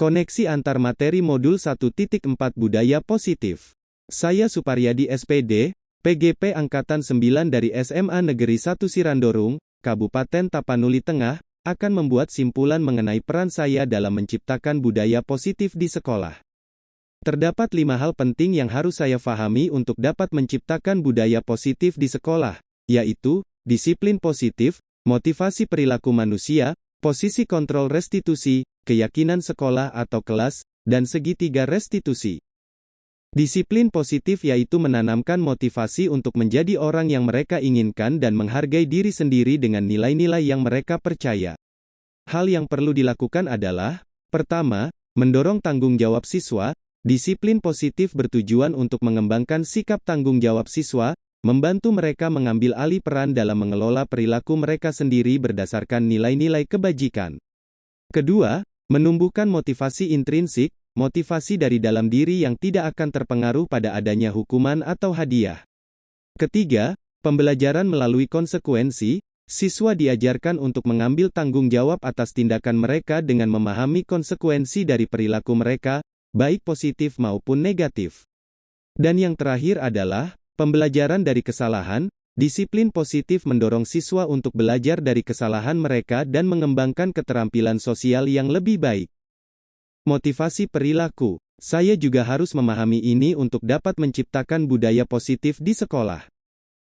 Koneksi antar materi modul 1.4 Budaya Positif. Saya Suparyadi SPD, PGP Angkatan 9 dari SMA Negeri 1 Sirandorung, Kabupaten Tapanuli Tengah, akan membuat simpulan mengenai peran saya dalam menciptakan budaya positif di sekolah. Terdapat 5 hal penting yang harus saya fahami untuk dapat menciptakan budaya positif di sekolah, yaitu, disiplin positif, motivasi perilaku manusia, posisi kontrol restitusi, keyakinan sekolah atau kelas, dan segitiga restitusi. Disiplin positif yaitu menanamkan motivasi untuk menjadi orang yang mereka inginkan dan menghargai diri sendiri dengan nilai-nilai yang mereka percaya. Hal yang perlu dilakukan adalah, pertama, mendorong tanggung jawab siswa. Disiplin positif bertujuan untuk mengembangkan sikap tanggung jawab siswa, membantu mereka mengambil alih peran dalam mengelola perilaku mereka sendiri berdasarkan nilai-nilai kebajikan. Kedua, menumbuhkan motivasi intrinsik, motivasi dari dalam diri yang tidak akan terpengaruh pada adanya hukuman atau hadiah. Ketiga, pembelajaran melalui konsekuensi, siswa diajarkan untuk mengambil tanggung jawab atas tindakan mereka dengan memahami konsekuensi dari perilaku mereka, baik positif maupun negatif. Dan yang terakhir adalah, pembelajaran dari kesalahan. Disiplin positif mendorong siswa untuk belajar dari kesalahan mereka dan mengembangkan keterampilan sosial yang lebih baik. Motivasi perilaku. Saya juga harus memahami ini untuk dapat menciptakan budaya positif di sekolah.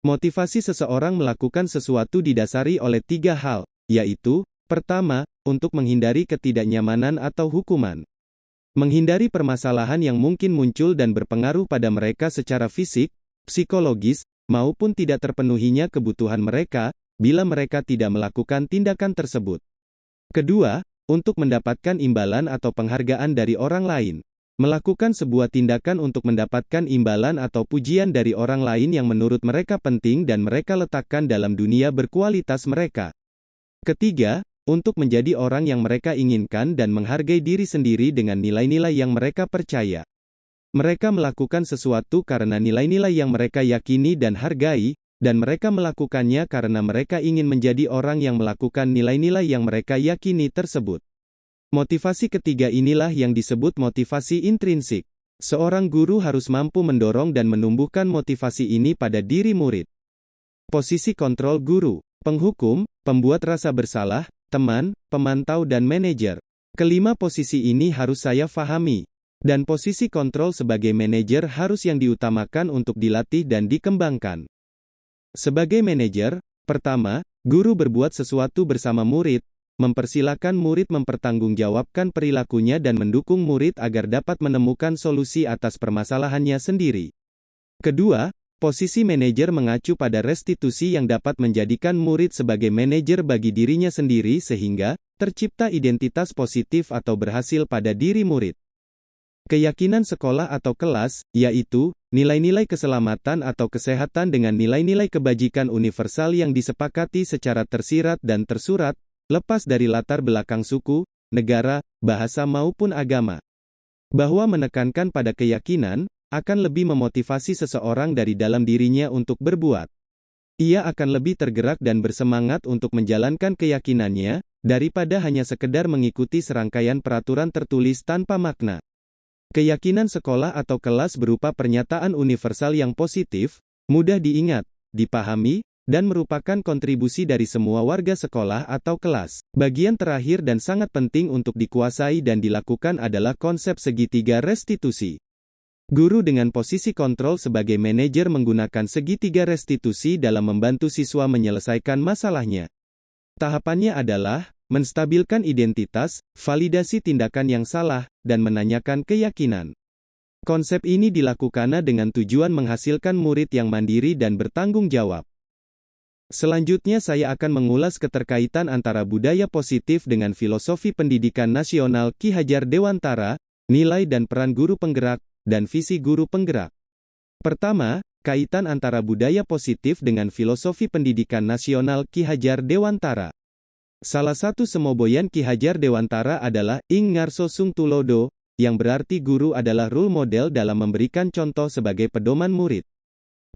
Motivasi seseorang melakukan sesuatu didasari oleh 3 hal, yaitu, pertama, untuk menghindari ketidaknyamanan atau hukuman. Menghindari permasalahan yang mungkin muncul dan berpengaruh pada mereka secara fisik, psikologis, maupun tidak terpenuhinya kebutuhan mereka, bila mereka tidak melakukan tindakan tersebut. Kedua, untuk mendapatkan imbalan atau penghargaan dari orang lain. Melakukan sebuah tindakan untuk mendapatkan imbalan atau pujian dari orang lain yang menurut mereka penting dan mereka letakkan dalam dunia berkualitas mereka. Ketiga, untuk menjadi orang yang mereka inginkan dan menghargai diri sendiri dengan nilai-nilai yang mereka percaya. Mereka melakukan sesuatu karena nilai-nilai yang mereka yakini dan hargai, dan mereka melakukannya karena mereka ingin menjadi orang yang melakukan nilai-nilai yang mereka yakini tersebut. Motivasi ketiga inilah yang disebut motivasi intrinsik. Seorang guru harus mampu mendorong dan menumbuhkan motivasi ini pada diri murid. Posisi kontrol guru, penghukum, pembuat rasa bersalah, teman, pemantau dan manajer. Kelima posisi ini harus saya fahami. Dan posisi kontrol sebagai manajer harus yang diutamakan untuk dilatih dan dikembangkan. Sebagai manajer, pertama, guru berbuat sesuatu bersama murid, mempersilakan murid mempertanggungjawabkan perilakunya dan mendukung murid agar dapat menemukan solusi atas permasalahannya sendiri. Kedua, posisi manajer mengacu pada restitusi yang dapat menjadikan murid sebagai manajer bagi dirinya sendiri sehingga tercipta identitas positif atau berhasil pada diri murid. Keyakinan sekolah atau kelas, yaitu nilai-nilai keselamatan atau kesehatan dengan nilai-nilai kebajikan universal yang disepakati secara tersirat dan tersurat, lepas dari latar belakang suku, negara, bahasa maupun agama. Bahwa menekankan pada keyakinan akan lebih memotivasi seseorang dari dalam dirinya untuk berbuat. Ia akan lebih tergerak dan bersemangat untuk menjalankan keyakinannya, daripada hanya sekedar mengikuti serangkaian peraturan tertulis tanpa makna. Keyakinan sekolah atau kelas berupa pernyataan universal yang positif, mudah diingat, dipahami, dan merupakan kontribusi dari semua warga sekolah atau kelas. Bagian terakhir dan sangat penting untuk dikuasai dan dilakukan adalah konsep segitiga restitusi. Guru dengan posisi kontrol sebagai manajer menggunakan segitiga restitusi dalam membantu siswa menyelesaikan masalahnya. Tahapannya adalah, menstabilkan identitas, validasi tindakan yang salah, dan menanyakan keyakinan. Konsep ini dilakukannya dengan tujuan menghasilkan murid yang mandiri dan bertanggung jawab. Selanjutnya saya akan mengulas keterkaitan antara budaya positif dengan filosofi pendidikan nasional Ki Hajar Dewantara, nilai dan peran guru penggerak, dan visi guru penggerak. Pertama, kaitan antara budaya positif dengan filosofi pendidikan nasional Ki Hajar Dewantara. Salah satu semoboyan Ki Hajar Dewantara adalah Ing Ngarso Sung Tulodo, yang berarti guru adalah role model dalam memberikan contoh sebagai pedoman murid.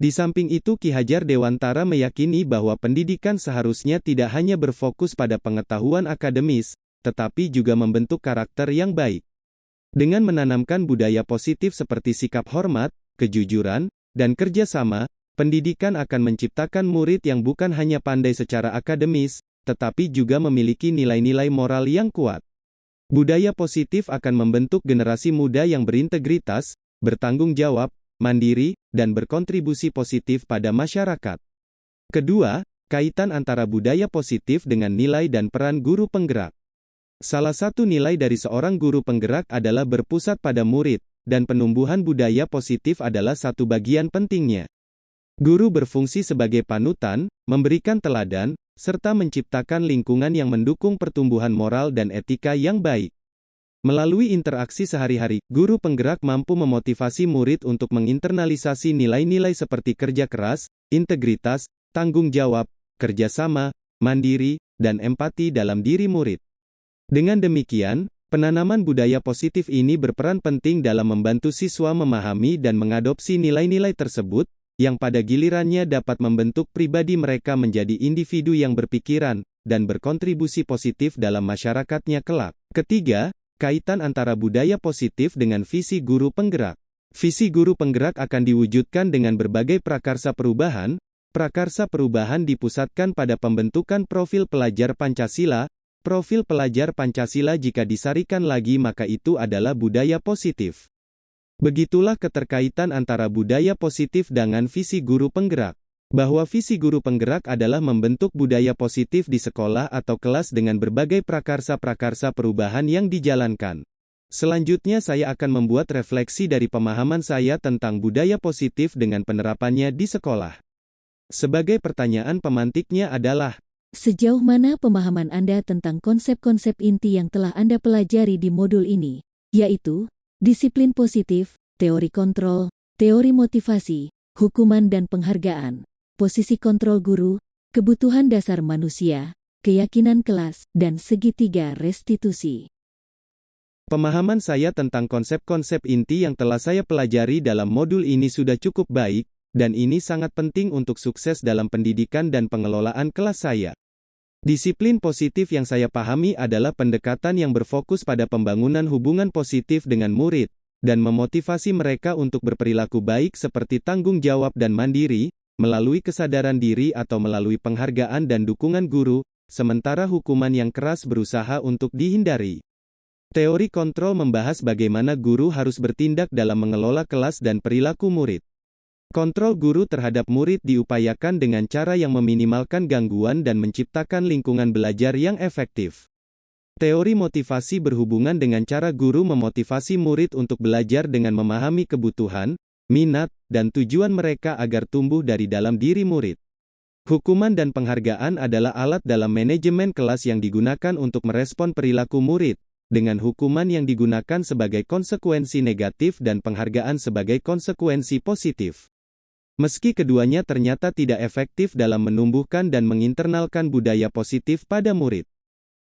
Di samping itu Ki Hajar Dewantara meyakini bahwa pendidikan seharusnya tidak hanya berfokus pada pengetahuan akademis, tetapi juga membentuk karakter yang baik. Dengan menanamkan budaya positif seperti sikap hormat, kejujuran, dan kerjasama, pendidikan akan menciptakan murid yang bukan hanya pandai secara akademis, tetapi juga memiliki nilai-nilai moral yang kuat. Budaya positif akan membentuk generasi muda yang berintegritas, bertanggung jawab, mandiri, dan berkontribusi positif pada masyarakat. Kedua, kaitan antara budaya positif dengan nilai dan peran guru penggerak. Salah satu nilai dari seorang guru penggerak adalah berpusat pada murid, dan penumbuhan budaya positif adalah satu bagian pentingnya. Guru berfungsi sebagai panutan, memberikan teladan, serta menciptakan lingkungan yang mendukung pertumbuhan moral dan etika yang baik. Melalui interaksi sehari-hari, guru penggerak mampu memotivasi murid untuk menginternalisasi nilai-nilai seperti kerja keras, integritas, tanggung jawab, kerjasama, mandiri, dan empati dalam diri murid. Dengan demikian, penanaman budaya positif ini berperan penting dalam membantu siswa memahami dan mengadopsi nilai-nilai tersebut, yang pada gilirannya dapat membentuk pribadi mereka menjadi individu yang berpikiran, dan berkontribusi positif dalam masyarakatnya kelak. Ketiga, kaitan antara budaya positif dengan visi guru penggerak. Visi guru penggerak akan diwujudkan dengan berbagai prakarsa perubahan. Prakarsa perubahan dipusatkan pada pembentukan profil pelajar Pancasila. Profil pelajar Pancasila jika disarikan lagi maka itu adalah budaya positif. Begitulah keterkaitan antara budaya positif dengan visi guru penggerak. Bahwa visi guru penggerak adalah membentuk budaya positif di sekolah atau kelas dengan berbagai prakarsa-prakarsa perubahan yang dijalankan. Selanjutnya saya akan membuat refleksi dari pemahaman saya tentang budaya positif dengan penerapannya di sekolah. Sebagai pertanyaan pemantiknya adalah, sejauh mana pemahaman Anda tentang konsep-konsep inti yang telah Anda pelajari di modul ini, yaitu disiplin positif, teori kontrol, teori motivasi, hukuman dan penghargaan, posisi kontrol guru, kebutuhan dasar manusia, keyakinan kelas, dan segitiga restitusi. pemahaman saya tentang konsep-konsep inti yang telah saya pelajari dalam modul ini sudah cukup baik, dan ini sangat penting untuk sukses dalam pendidikan dan pengelolaan kelas saya. Disiplin positif yang saya pahami adalah pendekatan yang berfokus pada pembangunan hubungan positif dengan murid, dan memotivasi mereka untuk berperilaku baik seperti tanggung jawab dan mandiri, melalui kesadaran diri atau melalui penghargaan dan dukungan guru, sementara hukuman yang keras berusaha untuk dihindari. Teori kontrol membahas bagaimana guru harus bertindak dalam mengelola kelas dan perilaku murid. Kontrol guru terhadap murid diupayakan dengan cara yang meminimalkan gangguan dan menciptakan lingkungan belajar yang efektif. Teori motivasi berhubungan dengan cara guru memotivasi murid untuk belajar dengan memahami kebutuhan, minat, dan tujuan mereka agar tumbuh dari dalam diri murid. Hukuman dan penghargaan adalah alat dalam manajemen kelas yang digunakan untuk merespon perilaku murid, dengan hukuman yang digunakan sebagai konsekuensi negatif dan penghargaan sebagai konsekuensi positif. Meski keduanya ternyata tidak efektif dalam menumbuhkan dan menginternalkan budaya positif pada murid.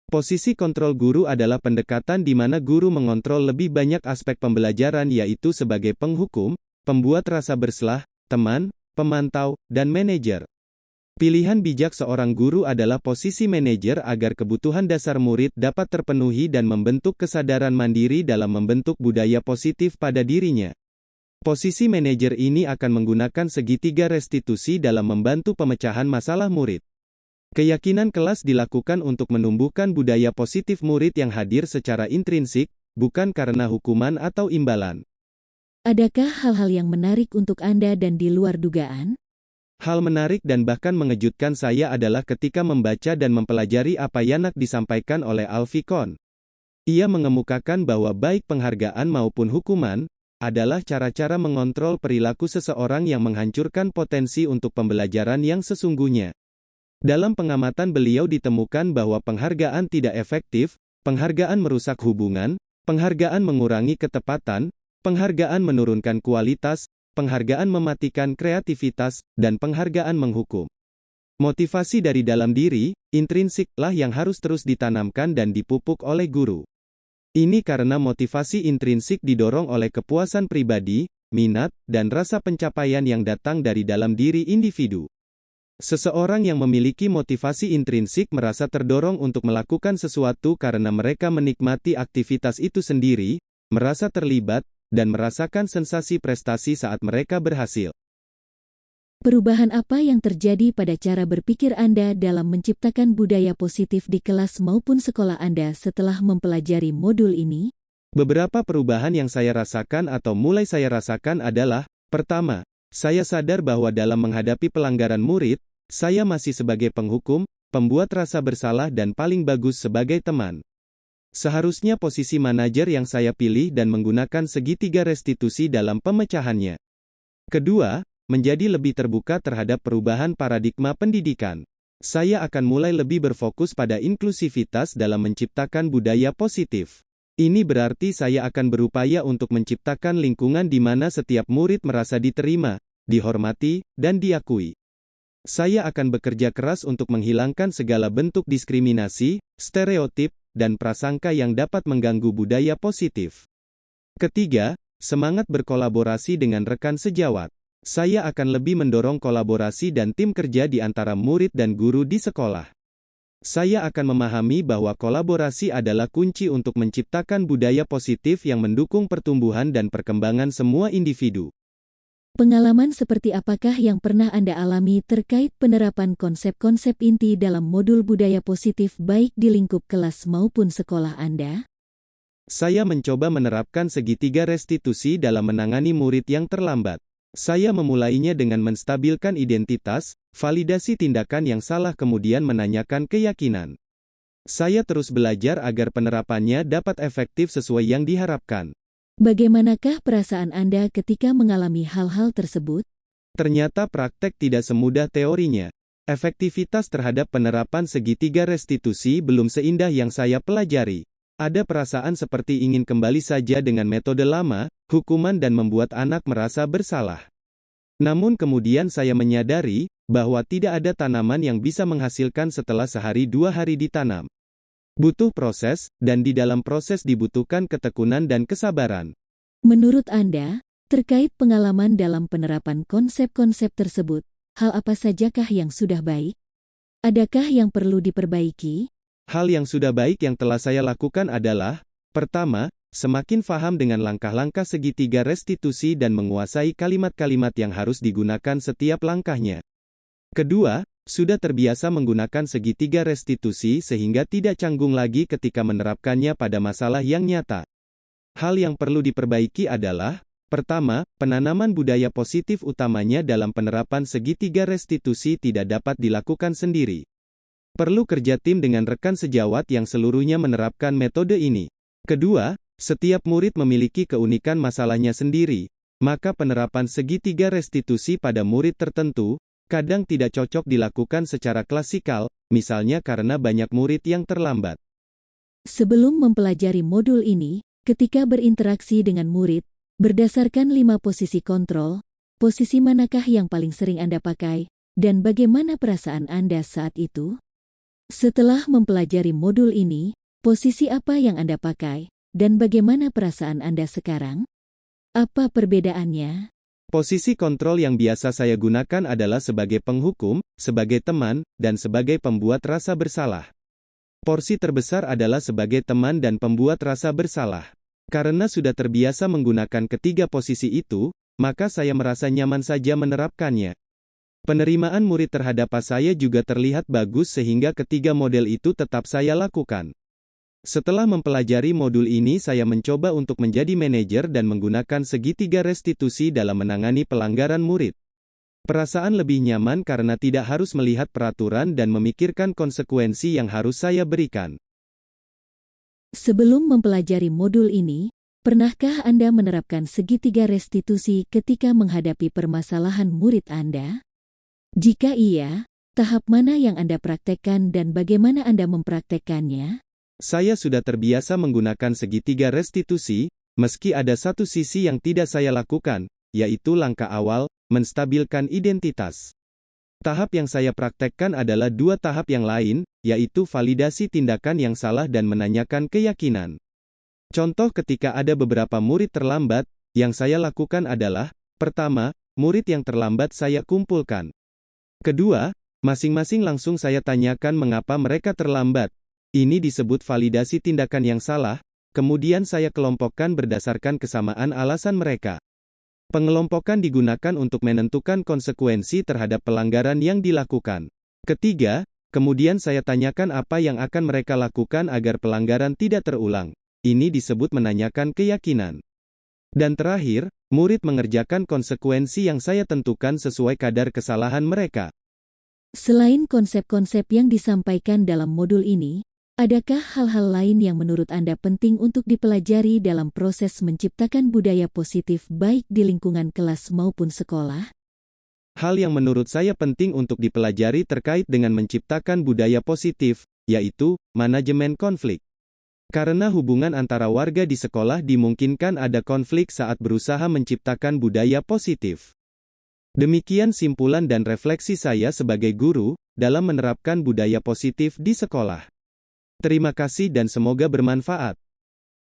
Posisi kontrol guru adalah pendekatan di mana guru mengontrol lebih banyak aspek pembelajaran yaitu sebagai penghukum, pembuat rasa bersalah, teman, pemantau, dan manajer. Pilihan bijak seorang guru adalah posisi manajer agar kebutuhan dasar murid dapat terpenuhi dan membentuk kesadaran mandiri dalam membentuk budaya positif pada dirinya. Posisi manajer ini akan menggunakan segitiga restitusi dalam membantu pemecahan masalah murid. Keyakinan kelas dilakukan untuk menumbuhkan budaya positif murid yang hadir secara intrinsik, bukan karena hukuman atau imbalan. Adakah hal-hal yang menarik untuk Anda dan di luar dugaan? Hal menarik dan bahkan mengejutkan saya adalah ketika membaca dan mempelajari apa yang disampaikan oleh Alfikon. Ia mengemukakan bahwa baik penghargaan maupun hukuman adalah cara-cara mengontrol perilaku seseorang yang menghancurkan potensi untuk pembelajaran yang sesungguhnya. Dalam pengamatan beliau ditemukan bahwa penghargaan tidak efektif, penghargaan merusak hubungan, penghargaan mengurangi ketepatan, penghargaan menurunkan kualitas, penghargaan mematikan kreativitas, dan penghargaan menghukum. Motivasi dari dalam diri, intrinsik, lah yang harus terus ditanamkan dan dipupuk oleh guru. Ini karena motivasi intrinsik didorong oleh kepuasan pribadi, minat, dan rasa pencapaian yang datang dari dalam diri individu. Seseorang yang memiliki motivasi intrinsik merasa terdorong untuk melakukan sesuatu karena mereka menikmati aktivitas itu sendiri, merasa terlibat, dan merasakan sensasi prestasi saat mereka berhasil. Perubahan apa yang terjadi pada cara berpikir Anda dalam menciptakan budaya positif di kelas maupun sekolah Anda setelah mempelajari modul ini? Beberapa perubahan yang saya rasakan atau mulai saya rasakan adalah, pertama, saya sadar bahwa dalam menghadapi pelanggaran murid, saya masih sebagai penghukum, pembuat rasa bersalah dan paling bagus sebagai teman. Seharusnya posisi manajer yang saya pilih dan menggunakan segitiga restitusi dalam pemecahannya. Kedua, menjadi lebih terbuka terhadap perubahan paradigma pendidikan. Saya akan mulai lebih berfokus pada inklusivitas dalam menciptakan budaya positif. Ini berarti saya akan berupaya untuk menciptakan lingkungan di mana setiap murid merasa diterima, dihormati, dan diakui. Saya akan bekerja keras untuk menghilangkan segala bentuk diskriminasi, stereotip, dan prasangka yang dapat mengganggu budaya positif. Ketiga, semangat berkolaborasi dengan rekan sejawat. Saya akan lebih mendorong kolaborasi dan tim kerja di antara murid dan guru di sekolah. Saya akan memahami bahwa kolaborasi adalah kunci untuk menciptakan budaya positif yang mendukung pertumbuhan dan perkembangan semua individu. Pengalaman seperti apakah yang pernah Anda alami terkait penerapan konsep-konsep inti dalam modul budaya positif baik di lingkup kelas maupun sekolah Anda? Saya mencoba menerapkan segitiga restitusi dalam menangani murid yang terlambat. Saya memulainya dengan menstabilkan identitas, validasi tindakan yang salah kemudian menanyakan keyakinan. Saya terus belajar agar penerapannya dapat efektif sesuai yang diharapkan. Bagaimanakah perasaan Anda ketika mengalami hal-hal tersebut? Ternyata praktek tidak semudah teorinya. Efektivitas terhadap penerapan segitiga restitusi belum seindah yang saya pelajari. Ada perasaan seperti ingin kembali saja dengan metode lama, hukuman dan membuat anak merasa bersalah. Namun kemudian saya menyadari, bahwa tidak ada tanaman yang bisa menghasilkan setelah sehari dua hari ditanam. Butuh proses, dan di dalam proses dibutuhkan ketekunan dan kesabaran. Menurut Anda, terkait pengalaman dalam penerapan konsep-konsep tersebut, hal apa sajakah yang sudah baik? Adakah yang perlu diperbaiki? Hal yang sudah baik yang telah saya lakukan adalah, pertama, semakin paham dengan langkah-langkah segitiga restitusi dan menguasai kalimat-kalimat yang harus digunakan setiap langkahnya. Kedua, sudah terbiasa menggunakan segitiga restitusi sehingga tidak canggung lagi ketika menerapkannya pada masalah yang nyata. Hal yang perlu diperbaiki adalah, pertama, penanaman budaya positif utamanya dalam penerapan segitiga restitusi tidak dapat dilakukan sendiri. Perlu kerja tim dengan rekan sejawat yang seluruhnya menerapkan metode ini. Kedua, setiap murid memiliki keunikan masalahnya sendiri, maka penerapan segitiga restitusi pada murid tertentu, kadang tidak cocok dilakukan secara klasikal, misalnya karena banyak murid yang terlambat. Sebelum mempelajari modul ini, ketika berinteraksi dengan murid, berdasarkan 5 posisi kontrol, posisi manakah yang paling sering Anda pakai, dan bagaimana perasaan Anda saat itu? Setelah mempelajari modul ini, posisi apa yang Anda pakai, dan bagaimana perasaan Anda sekarang? Apa perbedaannya? Posisi kontrol yang biasa saya gunakan adalah sebagai penghukum, sebagai teman, dan sebagai pembuat rasa bersalah. Porsi terbesar adalah sebagai teman dan pembuat rasa bersalah. Karena sudah terbiasa menggunakan ketiga posisi itu, maka saya merasa nyaman saja menerapkannya. Penerimaan murid terhadap saya juga terlihat bagus sehingga ketiga model itu tetap saya lakukan. Setelah mempelajari modul ini saya mencoba untuk menjadi manajer dan menggunakan segitiga restitusi dalam menangani pelanggaran murid. Perasaan lebih nyaman karena tidak harus melihat peraturan dan memikirkan konsekuensi yang harus saya berikan. Sebelum mempelajari modul ini, pernahkah Anda menerapkan segitiga restitusi ketika menghadapi permasalahan murid Anda? Jika iya, tahap mana yang Anda praktekkan dan bagaimana Anda mempraktekkannya? Saya sudah terbiasa menggunakan segitiga restitusi, meski ada satu sisi yang tidak saya lakukan, yaitu langkah awal, menstabilkan identitas. Tahap yang saya praktekkan adalah 2 tahap yang lain, yaitu validasi tindakan yang salah dan menanyakan keyakinan. Contoh ketika ada beberapa murid terlambat, yang saya lakukan adalah, pertama, murid yang terlambat saya kumpulkan. Kedua, masing-masing langsung saya tanyakan mengapa mereka terlambat. Ini disebut validasi tindakan yang salah, Kemudian saya kelompokkan berdasarkan kesamaan alasan mereka. Pengelompokan digunakan untuk menentukan konsekuensi terhadap pelanggaran yang dilakukan. Ketiga, kemudian saya tanyakan apa yang akan mereka lakukan agar pelanggaran tidak terulang. Ini disebut menanyakan keyakinan. Dan terakhir, murid mengerjakan konsekuensi yang saya tentukan sesuai kadar kesalahan mereka. Selain konsep-konsep yang disampaikan dalam modul ini, adakah hal-hal lain yang menurut Anda penting untuk dipelajari dalam proses menciptakan budaya positif baik di lingkungan kelas maupun sekolah? Hal yang menurut saya penting untuk dipelajari terkait dengan menciptakan budaya positif, yaitu manajemen konflik. Karena hubungan antara warga di sekolah dimungkinkan ada konflik saat berusaha menciptakan budaya positif. Demikian simpulan dan refleksi saya sebagai guru, dalam menerapkan budaya positif di sekolah. Terima kasih dan semoga bermanfaat.